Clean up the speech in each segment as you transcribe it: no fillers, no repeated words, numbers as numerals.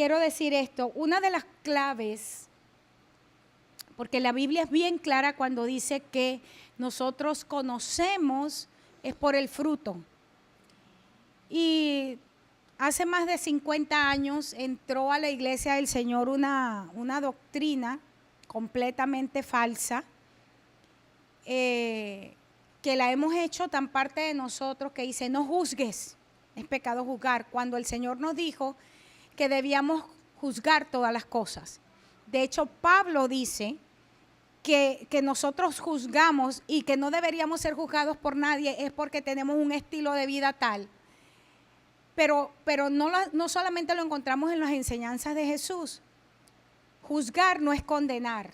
quiero decir esto, una de las claves, porque la Biblia es bien clara cuando dice que nosotros conocemos es por el fruto. Y hace más de 50 años entró a la iglesia del Señor una doctrina completamente falsa, que la hemos hecho tan parte de nosotros, que dice: no juzgues, es pecado juzgar, cuando el Señor nos dijo que debíamos juzgar todas las cosas. De hecho, Pablo dice que nosotros juzgamos y que no deberíamos ser juzgados por nadie, es porque tenemos un estilo de vida tal. Pero no solamente lo encontramos en las enseñanzas de Jesús. Juzgar no es condenar.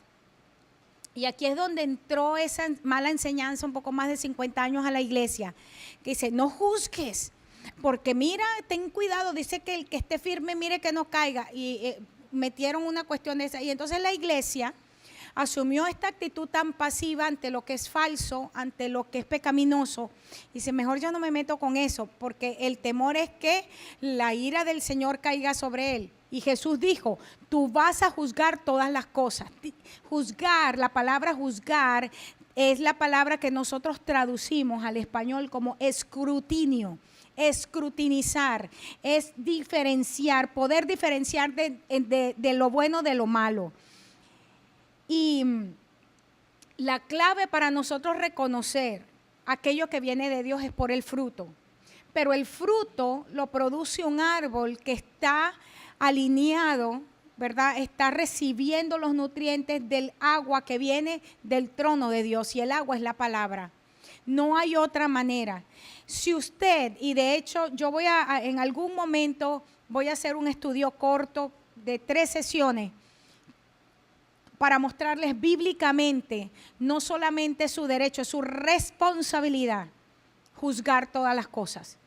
Y aquí es donde entró esa mala enseñanza un poco más de 50 años a la iglesia, que dice: no juzgues, porque mira, ten cuidado, dice que el que esté firme mire que no caiga. Y metieron una cuestión de esa. Y entonces la iglesia asumió esta actitud tan pasiva ante lo que es falso, ante lo que es pecaminoso. Dice: mejor yo no me meto con eso, porque el temor es que la ira del Señor caiga sobre él. Y Jesús dijo: tú vas a juzgar todas las cosas. Juzgar, la palabra juzgar es la palabra que nosotros traducimos al español como escrutinio. Escrutinizar es diferenciar, poder diferenciar de lo bueno de lo malo. Y la clave para nosotros reconocer aquello que viene de Dios es por el fruto. Pero el fruto lo produce un árbol que está alineado, ¿verdad? Está recibiendo los nutrientes del agua que viene del trono de Dios, y el agua es la palabra. No hay otra manera. Si usted, y de hecho yo en algún momento voy a hacer un estudio corto de 3 sesiones para mostrarles bíblicamente, no solamente su derecho, es su responsabilidad juzgar todas las cosas.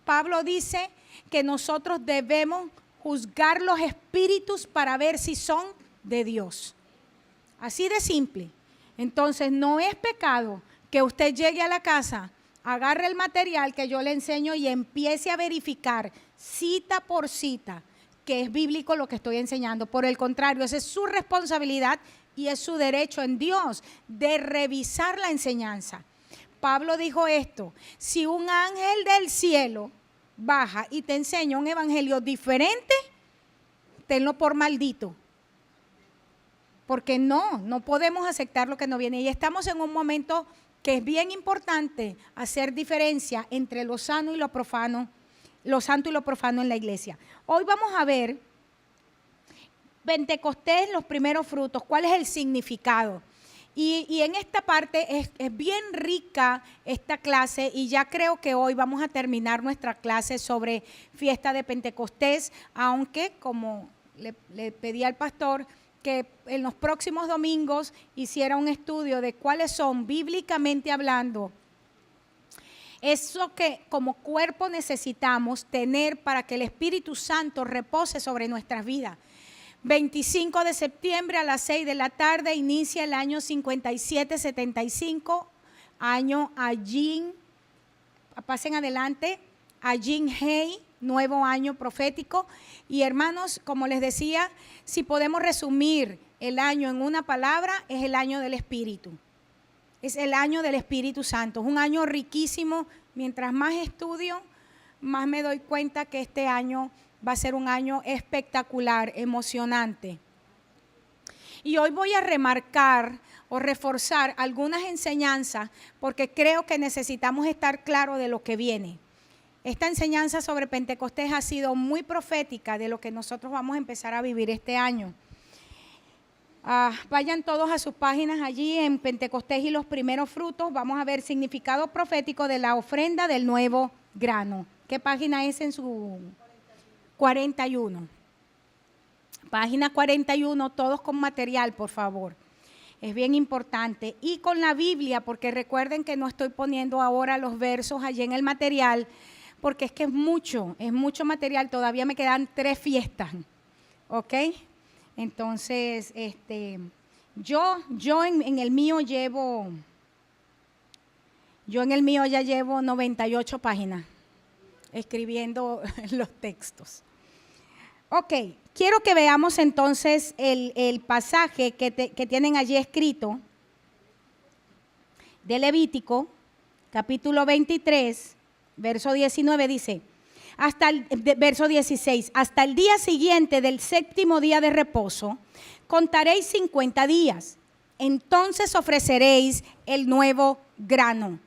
Pablo dice que nosotros debemos juzgar los espíritus para ver si son de Dios. Así de simple. Entonces no es pecado que usted llegue a la casa, agarre el material que yo le enseño y empiece a verificar cita por cita que es bíblico lo que estoy enseñando. Por el contrario, esa es su responsabilidad y es su derecho en Dios de revisar la enseñanza. Pablo dijo esto: si un ángel del cielo baja y te enseña un evangelio diferente, tenlo por maldito. Porque no podemos aceptar lo que no viene. Y estamos en un momento que es bien importante hacer diferencia entre lo sano y lo profano, lo santo y lo profano en la iglesia. Hoy vamos a ver Pentecostés, los primeros frutos, cuál es el significado. Y en esta parte es bien rica esta clase, y ya creo que hoy vamos a terminar nuestra clase sobre fiesta de Pentecostés, aunque como le pedí al pastor que en los próximos domingos hiciera un estudio de cuáles son, bíblicamente hablando, eso que como cuerpo necesitamos tener para que el Espíritu Santo repose sobre nuestras vidas. 25 de septiembre a las 6 de la tarde inicia el año 5775, año Ajin, pasen adelante, Ajin Hei, nuevo año profético. Y hermanos, como les decía, si podemos resumir el año en una palabra, es el año del Espíritu. Es el año del Espíritu Santo, es un año riquísimo. Mientras más estudio, más me doy cuenta que este año va a ser un año espectacular, emocionante. Y hoy voy a remarcar o reforzar algunas enseñanzas, porque creo que necesitamos estar claros de lo que viene. Esta enseñanza sobre Pentecostés ha sido muy profética de lo que nosotros vamos a empezar a vivir este año. Vayan todos a sus páginas allí en Pentecostés y los primeros frutos. Vamos a ver significado profético de la ofrenda del nuevo grano. ¿Qué página es en su 41? Página 41, todos con material, por favor. Es bien importante. Y con la Biblia, porque recuerden que no estoy poniendo ahora los versos allí en el material, porque es que es mucho material. Todavía me quedan 3 fiestas, ¿ok? Entonces, yo en el mío ya llevo 98 páginas escribiendo los textos. Ok, quiero que veamos entonces el pasaje que tienen allí escrito de Levítico, capítulo 23, verso 19, dice, verso 16, hasta el día siguiente del séptimo día de reposo, contaréis 50 días, entonces ofreceréis el nuevo grano.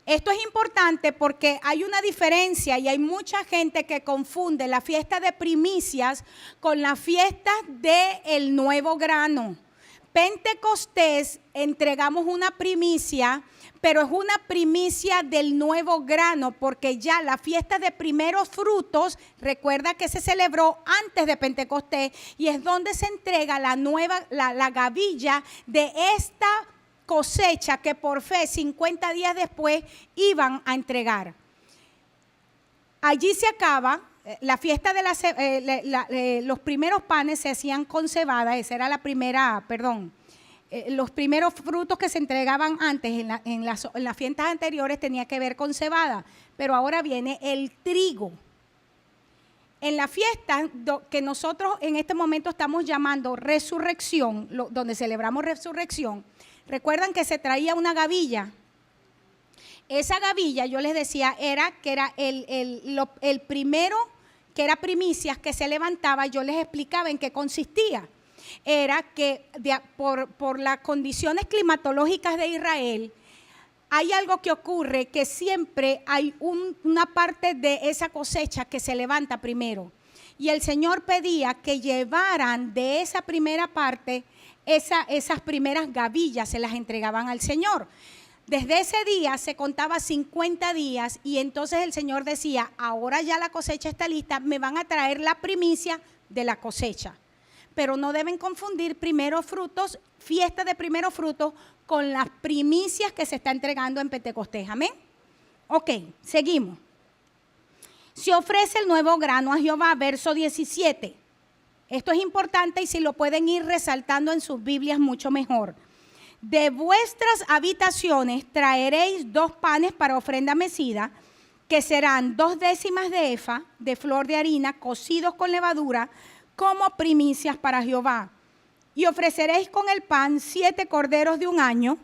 Esto es importante porque hay una diferencia y hay mucha gente que confunde la fiesta de primicias con la fiesta del nuevo grano. Pentecostés entregamos una primicia, pero es una primicia del nuevo grano, porque ya la fiesta de primeros frutos, recuerda que se celebró antes de Pentecostés y es donde se entrega la gavilla de esta cosecha que por fe 50 días después iban a entregar. Allí se acaba la fiesta de los primeros panes se hacían con cebada, esa era la primera, los primeros frutos que se entregaban antes en las fiestas anteriores tenía que ver con cebada, pero ahora viene el trigo. En la fiesta que nosotros en este momento estamos llamando resurrección, donde celebramos resurrección, recuerdan que se traía una gavilla. Esa gavilla, yo les decía, era el primero, que era primicias, que se levantaba. Yo les explicaba en qué consistía. Era que por las condiciones climatológicas de Israel, hay algo que ocurre, que siempre hay una parte de esa cosecha que se levanta primero. Y el Señor pedía que llevaran de esa primera parte, esas primeras gavillas se las entregaban al Señor. Desde ese día se contaba 50 días y entonces el Señor decía, ahora ya la cosecha está lista, me van a traer la primicia de la cosecha. Pero no deben confundir primeros frutos, fiesta de primeros frutos, con las primicias que se está entregando en Pentecostés. Amén. Ok, seguimos. Se ofrece el nuevo grano a Jehová, verso 17. Esto es importante y si lo pueden ir resaltando en sus Biblias mucho mejor. De vuestras habitaciones traeréis 2 panes para ofrenda mecida, que serán 2 décimas de efa de flor de harina cocidos con levadura, como primicias para Jehová. Y ofreceréis con el pan 7 corderos de 1 año,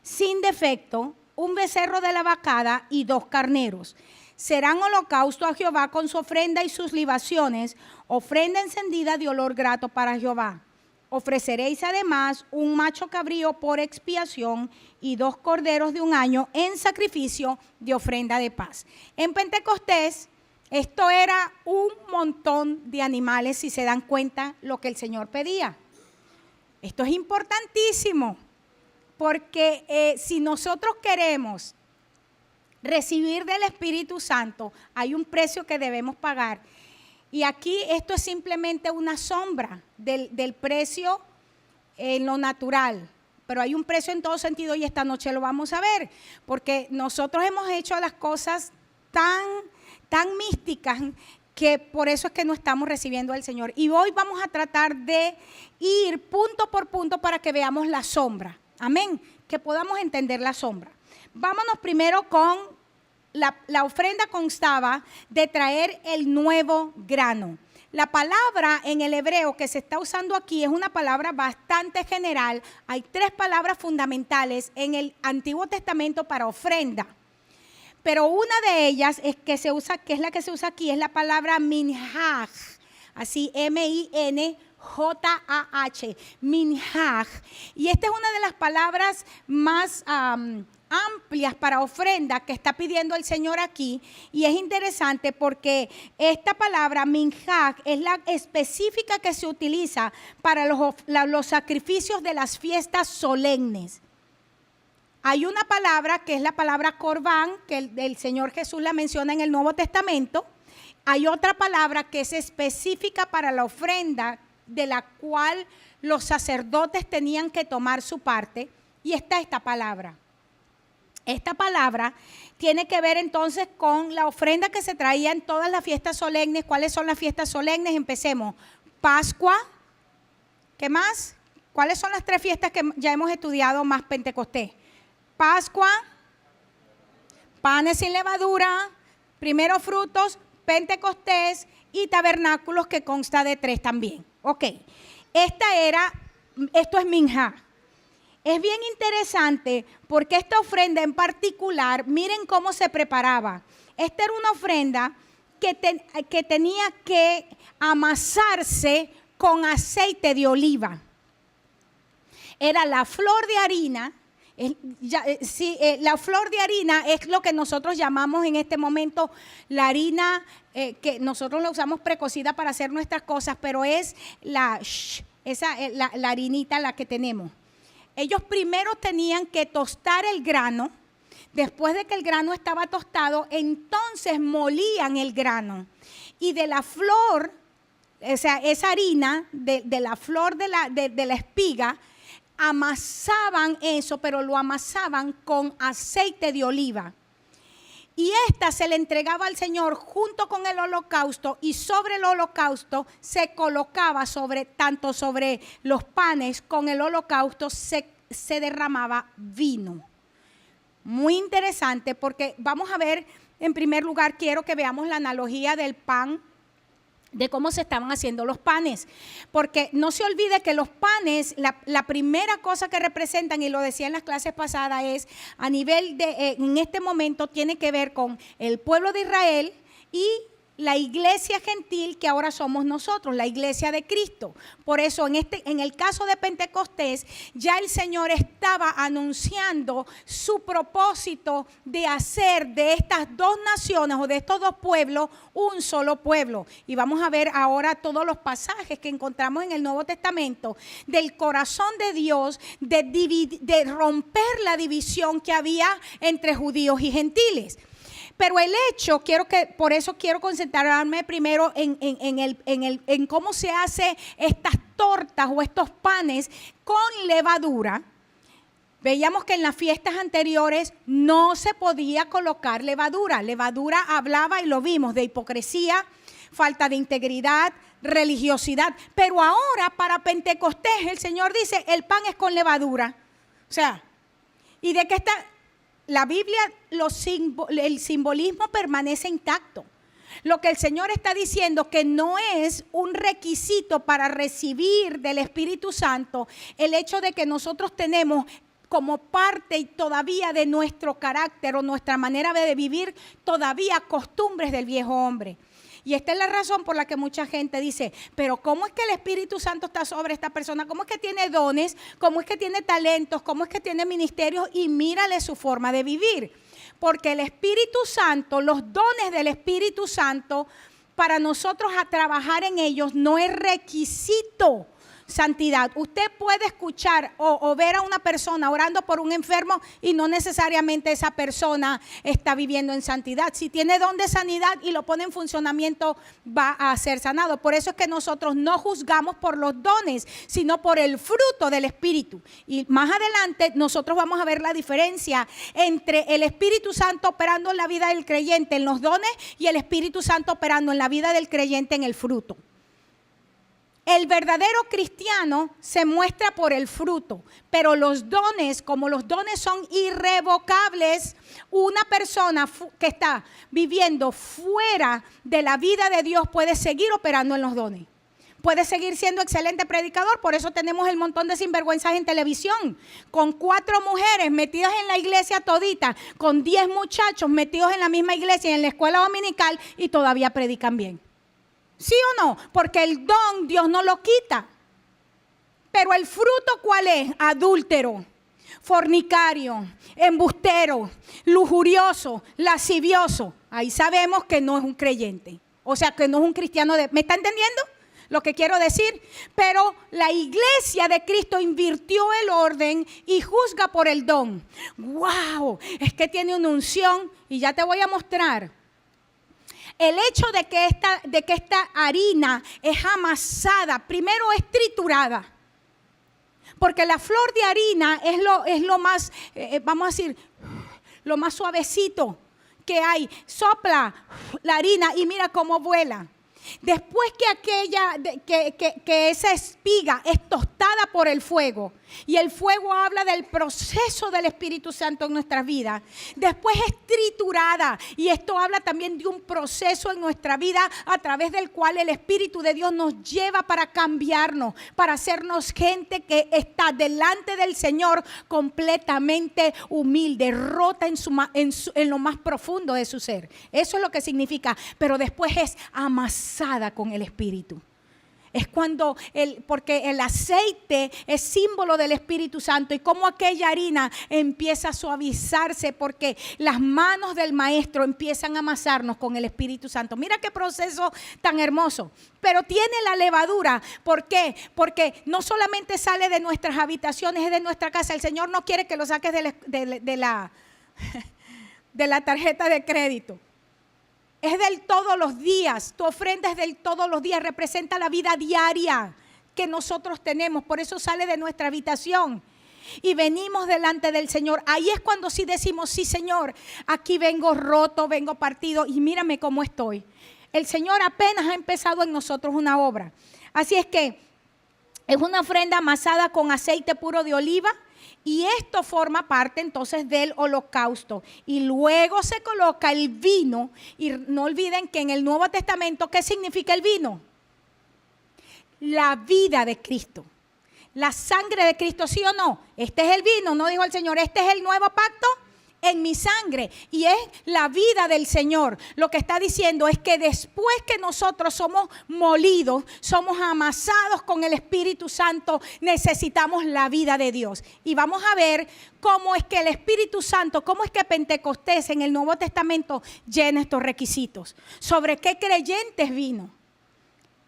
sin defecto, 1 becerro de la vacada y 2 carneros. Serán holocausto a Jehová con su ofrenda y sus libaciones, ofrenda encendida de olor grato para Jehová. Ofreceréis además 1 macho cabrío por expiación y 2 corderos de 1 año en sacrificio de ofrenda de paz. En Pentecostés, esto era un montón de animales, si se dan cuenta lo que el Señor pedía. Esto es importantísimo, porque si nosotros queremos recibir del Espíritu Santo, hay un precio que debemos pagar. Y aquí esto es simplemente una sombra del precio en lo natural, pero hay un precio en todo sentido y esta noche lo vamos a ver, porque nosotros hemos hecho las cosas tan místicas que por eso es que no estamos recibiendo al Señor. Y hoy vamos a tratar de ir punto por punto para que veamos la sombra. Amén, que podamos entender la sombra. Vámonos primero con la ofrenda. Constaba de traer el nuevo grano. La palabra en el hebreo que se está usando aquí es una palabra bastante general. Hay 3 palabras fundamentales en el Antiguo Testamento para ofrenda. Pero una de ellas es que es la que se usa aquí, es la palabra minhaj, así M-I-N-J-A-H, minhaj. Y esta es una de las palabras más amplias para ofrenda que está pidiendo el Señor aquí. Y es interesante porque esta palabra minhaj es la específica que se utiliza para los sacrificios de las fiestas solemnes. Hay una palabra que es la palabra corbán, que el Señor Jesús la menciona en el Nuevo Testamento. Hay otra palabra que es específica para la ofrenda, de la cual los sacerdotes tenían que tomar su parte, y está esta palabra. Esta palabra tiene que ver entonces con la ofrenda que se traía en todas las fiestas solemnes. ¿Cuáles son las fiestas solemnes? Empecemos. Pascua. ¿Qué más? ¿Cuáles son las 3 fiestas que ya hemos estudiado más Pentecostés? Pascua, panes sin levadura, primeros frutos, Pentecostés y tabernáculos, que consta de 3 también. Ok, esto es minjá. Es bien interesante porque esta ofrenda en particular, miren cómo se preparaba. Esta era una ofrenda que tenía que amasarse con aceite de oliva. Era la flor de harina. La flor de harina es lo que nosotros llamamos en este momento la harina, que nosotros la usamos precocida para hacer nuestras cosas, pero es la harinita la que tenemos. Ellos primero tenían que tostar el grano. Después de que el grano estaba tostado, entonces molían el grano. Y de la flor, o sea, esa harina de la flor de la espiga, amasaban eso, pero lo amasaban con aceite de oliva. Y esta se le entregaba al Señor junto con el holocausto, y sobre el holocausto se colocaba tanto sobre los panes con el holocausto se derramaba vino. Muy interesante, porque vamos a ver, en primer lugar, quiero que veamos la analogía del pan, de cómo se estaban haciendo los panes, porque no se olvide que los panes, la primera cosa que representan, y lo decía en las clases pasadas, es a nivel en este momento tiene que ver con el pueblo de Israel y la iglesia gentil, que ahora somos nosotros, la iglesia de Cristo. Por eso en el caso de Pentecostés, ya el Señor estaba anunciando su propósito de hacer de estas dos naciones o de estos dos pueblos un solo pueblo. Y vamos a ver ahora todos los pasajes que encontramos en el Nuevo Testamento del corazón de Dios de romper la división que había entre judíos y gentiles. Pero el hecho, por eso quiero concentrarme primero en cómo se hace estas tortas o estos panes con levadura. Veíamos que en las fiestas anteriores no se podía colocar levadura. Levadura hablaba, y lo vimos, de hipocresía, falta de integridad, religiosidad. Pero ahora para Pentecostés el Señor dice, el pan es con levadura. O sea, ¿y de qué está? La Biblia, el simbolismo permanece intacto. Lo que el Señor está diciendo, que no es un requisito para recibir del Espíritu Santo el hecho de que nosotros tenemos como parte todavía de nuestro carácter o nuestra manera de vivir todavía costumbres del viejo hombre. Y esta es la razón por la que mucha gente dice, pero ¿cómo es que el Espíritu Santo está sobre esta persona? ¿Cómo es que tiene dones? ¿Cómo es que tiene talentos? ¿Cómo es que tiene ministerios? Y mírale su forma de vivir. Porque el Espíritu Santo, los dones del Espíritu Santo, para nosotros a trabajar en ellos no es requisito. Santidad. Usted puede escuchar o ver a una persona orando por un enfermo y no necesariamente esa persona está viviendo en santidad. Si tiene don de sanidad y lo pone en funcionamiento, va a ser sanado. Por eso es que nosotros no juzgamos por los dones, sino por el fruto del Espíritu. Y más adelante nosotros vamos a ver la diferencia entre el Espíritu Santo operando en la vida del creyente en los dones y el Espíritu Santo operando en la vida del creyente en el fruto. El verdadero cristiano se muestra por el fruto, pero los dones, como los dones son irrevocables, una persona que está viviendo fuera de la vida de Dios puede seguir operando en los dones. Puede seguir siendo excelente predicador, por eso tenemos el montón de sinvergüenzas en televisión, con 4 mujeres metidas en la iglesia todita, con 10 muchachos metidos en la misma iglesia y en la escuela dominical y todavía predican bien. ¿Sí o no? Porque el don Dios no lo quita. Pero el fruto, ¿cuál es? Adúltero, fornicario, embustero, lujurioso, lascivioso. Ahí sabemos que no es un creyente. O sea, que no es un cristiano. ¿Me está entendiendo lo que quiero decir? Pero la iglesia de Cristo invirtió el orden y juzga por el don. ¡Wow! Es que tiene una unción y ya te voy a mostrar. El hecho de que esta harina es amasada, primero es triturada, porque la flor de harina es lo más, vamos a decir, lo más suavecito que hay. Sopla la harina y mira cómo vuela. Después que esa espiga es tostada por el fuego, Y el fuego habla del proceso del Espíritu Santo en nuestras vidas. Después es triturada. Y esto habla también de un proceso en nuestra vida a través del cual el Espíritu de Dios nos lleva para cambiarnos, para hacernos gente que está delante del Señor completamente humilde, rota en lo más profundo de su ser. Eso es lo que significa. Pero después es amasada con el Espíritu. Es cuando, porque el aceite es símbolo del Espíritu Santo y como aquella harina empieza a suavizarse porque las manos del maestro empiezan a amasarnos con el Espíritu Santo. Mira qué proceso tan hermoso. Pero tiene la levadura. ¿Por qué? Porque no solamente sale de nuestras habitaciones, es de nuestra casa. El Señor no quiere que lo saques de la tarjeta de crédito. Es del todos los días, tu ofrenda es del todos los días, representa la vida diaria que nosotros tenemos, por eso sale de nuestra habitación y venimos delante del Señor. Ahí es cuando sí decimos, sí Señor, aquí vengo roto, vengo partido y mírame cómo estoy. El Señor apenas ha empezado en nosotros una obra, así es que es una ofrenda amasada con aceite puro de oliva. Y esto forma parte entonces del holocausto. Y luego se coloca el vino. Y no olviden que en el Nuevo Testamento, ¿qué significa el vino? La vida de Cristo. La sangre de Cristo, ¿sí o no? Este es el vino, no dijo el Señor, este es el nuevo pacto en mi sangre. Y es la vida del Señor. Lo que está diciendo es que después que nosotros somos molidos, somos amasados con el Espíritu Santo, necesitamos la vida de Dios. Y vamos a ver cómo es que el Espíritu Santo, cómo es que Pentecostés en el Nuevo Testamento llena estos requisitos. ¿Sobre qué creyentes vino?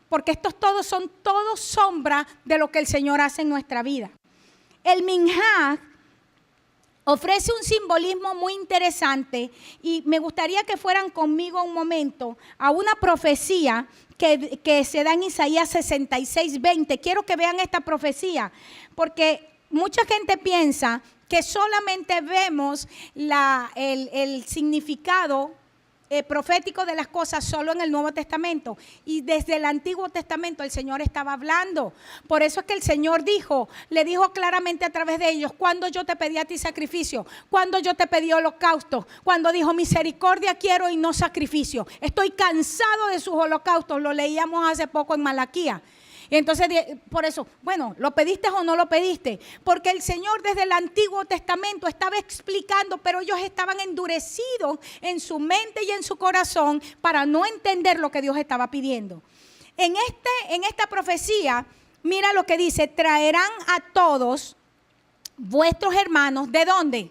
Porque estos todos son sombra de lo que el Señor hace en nuestra vida. El minjá ofrece un simbolismo muy interesante y me gustaría que fueran conmigo un momento a una profecía que se da en Isaías 66:20. Quiero que vean esta profecía porque mucha gente piensa que solamente vemos el significado profético de las cosas solo en el Nuevo Testamento y desde el Antiguo Testamento el Señor estaba hablando. Por eso es que el Señor le dijo claramente a través de ellos: cuando yo te pedí a ti sacrificio, cuando yo te pedí holocausto, cuando dijo misericordia quiero y no sacrificio. Estoy cansado de sus holocaustos, lo leíamos hace poco en Malaquías. Y entonces, por eso, bueno, ¿lo pediste o no lo pediste? Porque el Señor desde el Antiguo Testamento estaba explicando, pero ellos estaban endurecidos en su mente y en su corazón para no entender lo que Dios estaba pidiendo. En esta profecía, mira lo que dice: traerán a todos vuestros hermanos, ¿de dónde?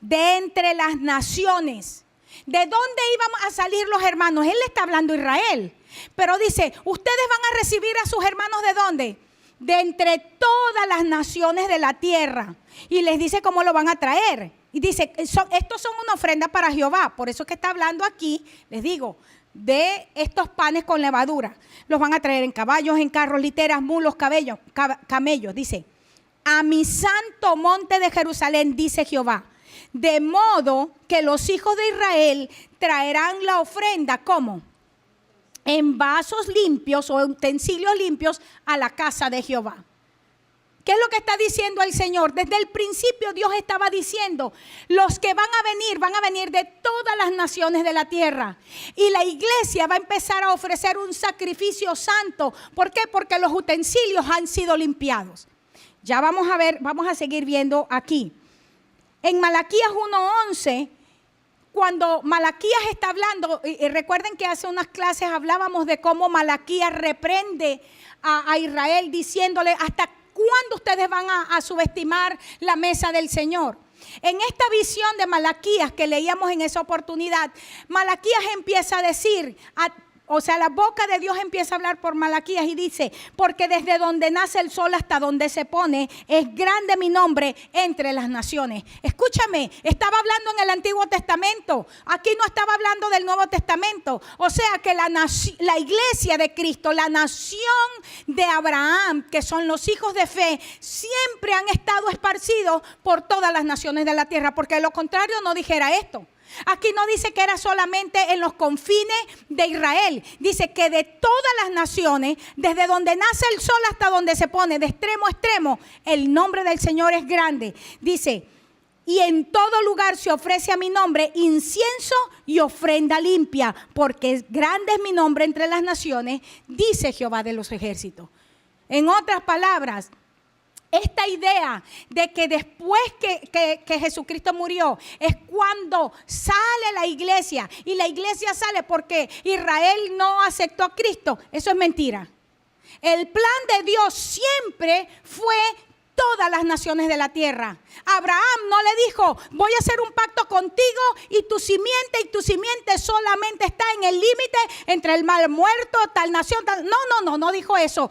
De entre las naciones. ¿De dónde íbamos a salir los hermanos? Él le está hablando a Israel. Pero dice, ustedes van a recibir a sus hermanos ¿de dónde? De entre todas las naciones de la tierra. Y les dice cómo lo van a traer. Y dice, estos son una ofrenda para Jehová. Por eso es que está hablando aquí, les digo, de estos panes con levadura. Los van a traer en caballos, en carros, literas, mulos, camellos. Dice, a mi santo monte de Jerusalén, dice Jehová. De modo que los hijos de Israel traerán la ofrenda, ¿cómo? En vasos limpios o utensilios limpios a la casa de Jehová. ¿Qué es lo que está diciendo el Señor? Desde el principio Dios estaba diciendo, los que van a venir de todas las naciones de la tierra. Y la iglesia va a empezar a ofrecer un sacrificio santo. ¿Por qué? Porque los utensilios han sido limpiados. Ya vamos a ver, vamos a seguir viendo aquí. En Malaquías 1:11, cuando Malaquías está hablando, y recuerden que hace unas clases hablábamos de cómo Malaquías reprende a Israel diciéndole: ¿hasta cuándo ustedes van a subestimar la mesa del Señor? En esta visión de Malaquías que leíamos en esa oportunidad, Malaquías empieza a decir, la boca de Dios empieza a hablar por Malaquías y dice: porque desde donde nace el sol hasta donde se pone, es grande mi nombre entre las naciones. Escúchame, estaba hablando en el Antiguo Testamento, aquí no estaba hablando del Nuevo Testamento. O sea que la iglesia de Cristo, la nación de Abraham, que son los hijos de fe, siempre han estado esparcidos por todas las naciones de la tierra, porque de lo contrario no dijera esto. Aquí no dice que era solamente en los confines de Israel. Dice que de todas las naciones, desde donde nace el sol hasta donde se pone, de extremo a extremo, el nombre del Señor es grande. Dice, y en todo lugar se ofrece a mi nombre incienso y ofrenda limpia, porque grande es mi nombre entre las naciones, dice Jehová de los ejércitos. En otras palabras, esta idea de que después que Jesucristo murió es cuando sale la iglesia, y la iglesia sale porque Israel no aceptó a Cristo, eso es mentira. El plan de Dios siempre fue todas las naciones de la tierra. Abraham no le dijo, voy a hacer un pacto contigo y tu simiente solamente está en el límite entre el mal muerto, tal nación, tal. No dijo eso.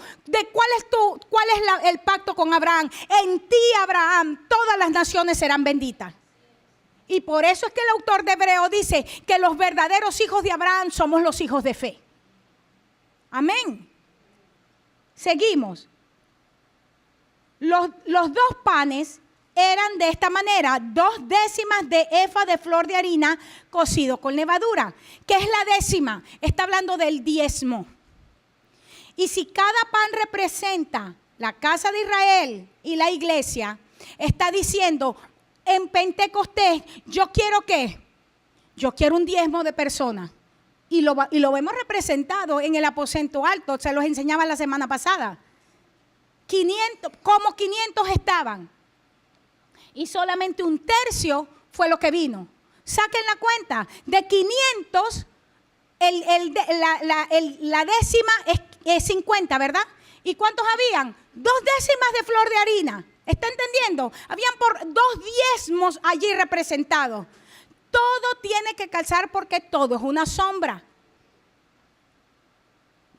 ¿Cuál es el pacto con Abraham? En ti, Abraham, todas las naciones serán benditas. Y por eso es que el autor de Hebreo dice que los verdaderos hijos de Abraham somos los hijos de fe. Amén. Seguimos. Los dos panes eran de esta manera, 2 décimas de efa de flor de harina cocido con levadura. ¿Qué es la décima? Está hablando del diezmo. Y si cada pan representa la casa de Israel y la iglesia, está diciendo, en Pentecostés, yo quiero ¿qué? Yo quiero un diezmo de personas. Y lo vemos representado en el aposento alto, se los enseñaba la semana pasada. 500 estaban, y solamente 1/3 fue lo que vino. Saquen la cuenta, de 500 la décima es 50, ¿verdad? ¿Y cuántos habían? 2 décimas de flor de harina. ¿Está entendiendo? Habían por 2 diezmos allí representados. Todo tiene que calzar porque todo es una sombra.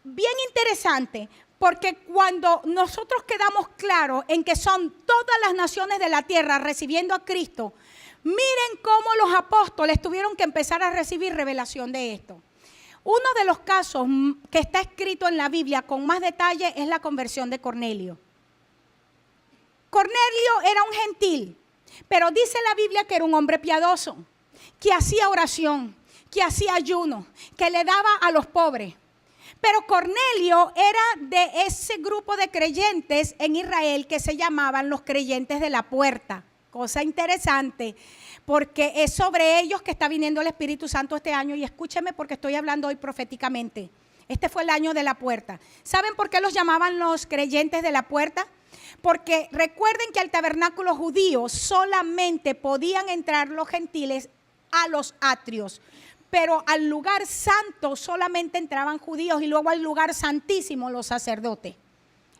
Bien interesante. Porque cuando nosotros quedamos claros en que son todas las naciones de la tierra recibiendo a Cristo, miren cómo los apóstoles tuvieron que empezar a recibir revelación de esto. Uno de los casos que está escrito en la Biblia con más detalle es la conversión de Cornelio. Cornelio era un gentil, pero dice la Biblia que era un hombre piadoso, que hacía oración, que hacía ayuno, que le daba a los pobres. Pero Cornelio era de ese grupo de creyentes en Israel que se llamaban los creyentes de la puerta. Cosa interesante, porque es sobre ellos que está viniendo el Espíritu Santo este año. Y escúcheme porque estoy hablando hoy proféticamente. Este fue el año de la puerta. ¿Saben por qué los llamaban los creyentes de la puerta? Porque recuerden que al tabernáculo judío solamente podían entrar los gentiles a los atrios. Pero al lugar santo solamente entraban judíos y luego al lugar santísimo los sacerdotes.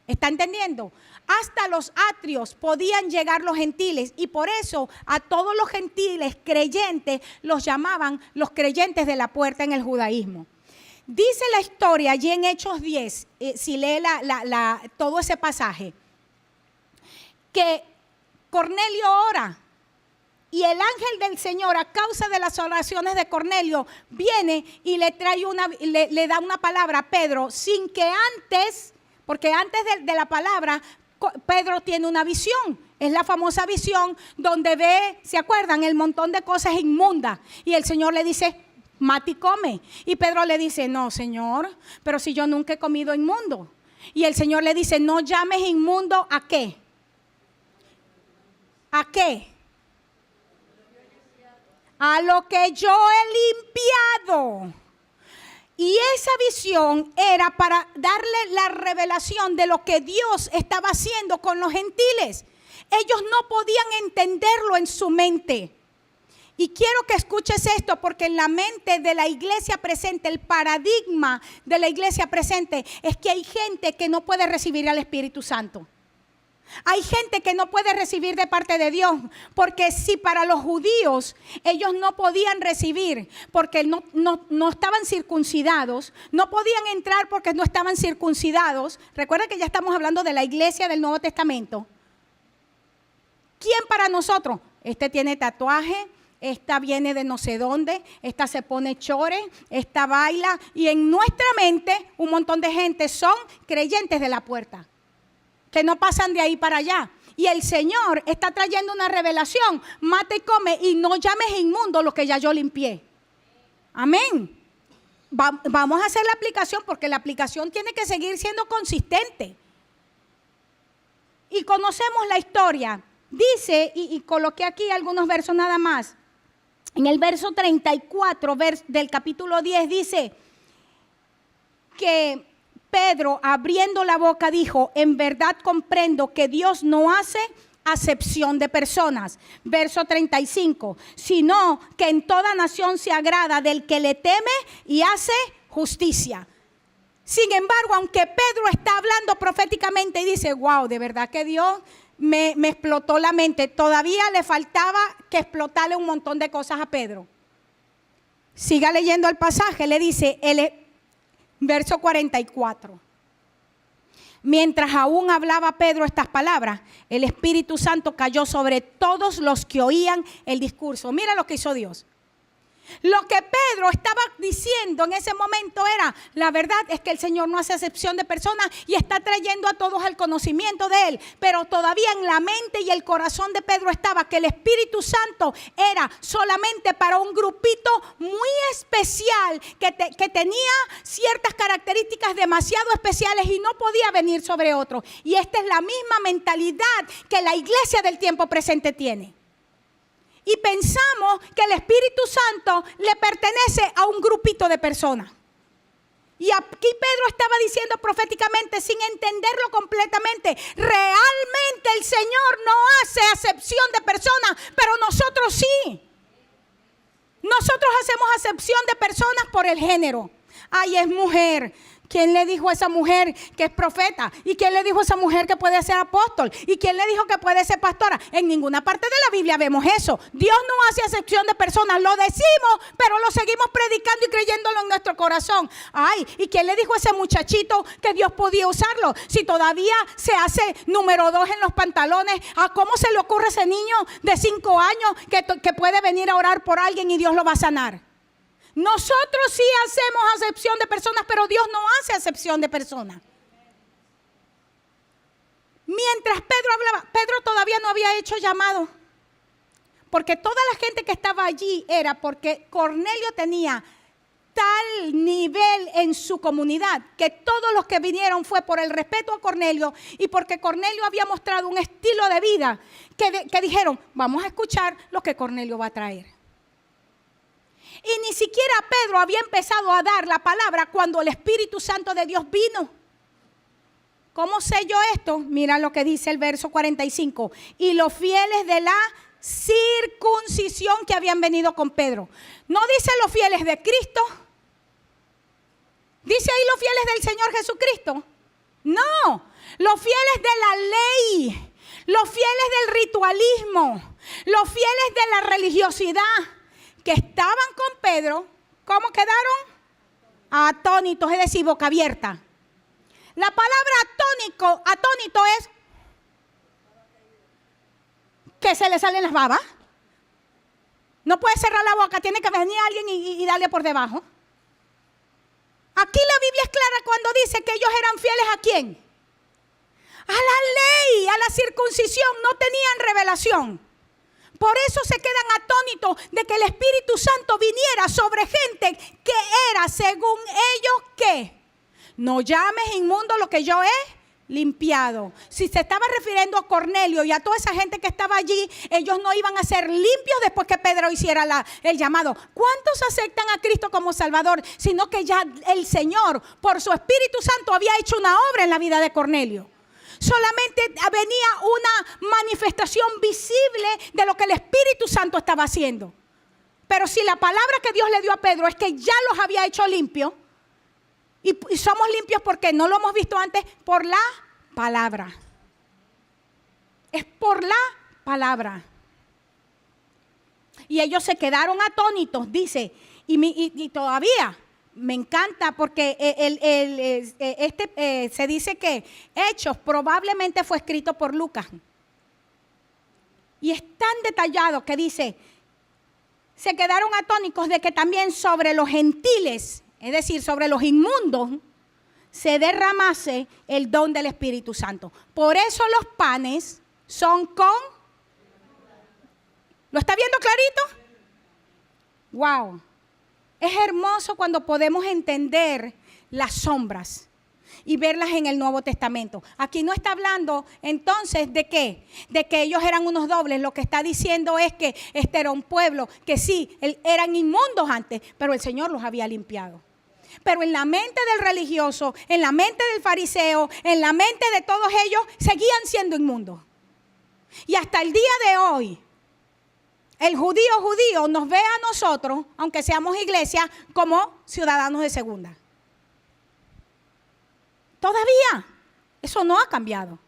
¿Está entendiendo? Hasta los atrios podían llegar los gentiles y por eso a todos los gentiles creyentes los llamaban los creyentes de la puerta en el judaísmo. Dice la historia allí en Hechos 10, si lee todo ese pasaje, que Cornelio ora. Y el ángel del Señor, a causa de las oraciones de Cornelio, viene y le da una palabra a Pedro, sin que antes, porque antes de la palabra, Pedro tiene una visión. Es la famosa visión donde ve, ¿se acuerdan? El montón de cosas inmundas. Y el Señor le dice, mata y come. Y Pedro le dice, no, Señor, pero si yo nunca he comido inmundo. Y el Señor le dice, no llames inmundo ¿a qué? ¿A qué? A lo que yo he limpiado. Y esa visión era para darle la revelación de lo que Dios estaba haciendo con los gentiles. Ellos no podían entenderlo en su mente. Y quiero que escuches esto porque en la mente de la iglesia presente, el paradigma de la iglesia presente es que hay gente que no puede recibir al Espíritu Santo. Hay gente que no puede recibir de parte de Dios, porque si para los judíos ellos no podían recibir porque no estaban circuncidados, no podían entrar porque no estaban circuncidados. Recuerda que ya estamos hablando de la iglesia del Nuevo Testamento. ¿Quién para nosotros? Este tiene tatuaje, esta viene de no sé dónde, esta se pone chore, esta baila, y en nuestra mente un montón de gente son creyentes de la puerta, que no pasan de ahí para allá. Y el Señor está trayendo una revelación. Mata y come y no llames inmundo lo que ya yo limpié. Amén. Vamos a hacer la aplicación porque la aplicación tiene que seguir siendo consistente. Y conocemos la historia. Dice, y coloqué aquí algunos versos nada más. En el verso 34 del capítulo 10 dice que Pedro, abriendo la boca, dijo: en verdad comprendo que Dios no hace acepción de personas. Verso 35, sino que en toda nación se agrada del que le teme y hace justicia. Sin embargo, aunque Pedro está hablando proféticamente y dice: wow, de verdad que Dios me explotó la mente, todavía le faltaba que explotarle un montón de cosas a Pedro. Siga leyendo el pasaje, le dice verso 44. Mientras aún hablaba Pedro estas palabras, el Espíritu Santo cayó sobre todos los que oían el discurso. Mira lo que hizo Dios. Lo que Pedro estaba diciendo en ese momento era: la verdad es que el Señor no hace acepción de personas y está trayendo a todos al conocimiento de Él. Pero todavía en la mente y el corazón de Pedro estaba que el Espíritu Santo era solamente para un grupito muy especial que tenía ciertas características demasiado especiales y no podía venir sobre otros. Y esta es la misma mentalidad que la iglesia del tiempo presente tiene. Y pensamos que el Espíritu Santo le pertenece a un grupito de personas. Y aquí Pedro estaba diciendo proféticamente, sin entenderlo completamente: realmente el Señor no hace acepción de personas, pero nosotros sí. Nosotros hacemos acepción de personas por el género. Ay, es mujer. ¿Quién le dijo a esa mujer que es profeta? ¿Y quién le dijo a esa mujer que puede ser apóstol? ¿Y quién le dijo que puede ser pastora? En ninguna parte de la Biblia vemos eso. Dios no hace acepción de personas. Lo decimos, pero lo seguimos predicando y creyéndolo en nuestro corazón. Ay, ¿y quién le dijo a ese muchachito que Dios podía usarlo? Si todavía se hace número 2 en los pantalones, ¿a cómo se le ocurre a ese niño de 5 años que puede venir a orar por alguien y Dios lo va a sanar? Nosotros sí hacemos acepción de personas, pero Dios no hace acepción de personas. Mientras Pedro hablaba, Pedro todavía no había hecho llamado. Porque toda la gente que estaba allí era porque Cornelio tenía tal nivel en su comunidad que todos los que vinieron fue por el respeto a Cornelio y porque Cornelio había mostrado un estilo de vida que dijeron: vamos a escuchar lo que Cornelio va a traer. Y ni siquiera Pedro había empezado a dar la palabra cuando el Espíritu Santo de Dios vino. ¿Cómo sé yo esto? Mira lo que dice el verso 45. Y los fieles de la circuncisión que habían venido con Pedro. No dice los fieles de Cristo. Dice ahí los fieles del Señor Jesucristo. No, los fieles de la ley, los fieles del ritualismo, los fieles de la religiosidad, que estaban con Pedro. ¿Cómo quedaron? Atónitos, es decir, boca abierta. La palabra atónito es que se le salen las babas. No puede cerrar la boca, tiene que venir alguien y darle por debajo. Aquí la Biblia es clara cuando dice que ellos eran fieles ¿a quién? A la ley, a la circuncisión, no tenían revelación. Por eso se quedan atónitos de que el Espíritu Santo viniera sobre gente que era, según ellos, ¿qué? No llames inmundo lo que yo he limpiado. Si se estaba refiriendo a Cornelio y a toda esa gente que estaba allí, ellos no iban a ser limpios después que Pedro hiciera el llamado. ¿Cuántos aceptan a Cristo como Salvador? Sino que ya el Señor, por su Espíritu Santo, había hecho una obra en la vida de Cornelio. Solamente venía una manifestación visible de lo que el Espíritu Santo estaba haciendo. Pero si la palabra que Dios le dio a Pedro es que ya los había hecho limpios, y somos limpios porque no lo hemos visto antes, por la palabra. Es por la palabra. Y ellos se quedaron atónitos, dice, y todavía me encanta porque se dice que Hechos probablemente fue escrito por Lucas. Y es tan detallado que dice: se quedaron atónitos de que también sobre los gentiles, es decir, sobre los inmundos, se derramase el don del Espíritu Santo. Por eso los panes son con... ¿Lo está viendo clarito? Wow. Es hermoso cuando podemos entender las sombras y verlas en el Nuevo Testamento. Aquí no está hablando entonces de qué, de que ellos eran unos dobles. Lo que está diciendo es que este era un pueblo que sí, eran inmundos antes, pero el Señor los había limpiado. Pero en la mente del religioso, en la mente del fariseo, en la mente de todos ellos, seguían siendo inmundos. Y hasta el día de hoy, el judío nos ve a nosotros, aunque seamos iglesia, como ciudadanos de segunda. Todavía, eso no ha cambiado.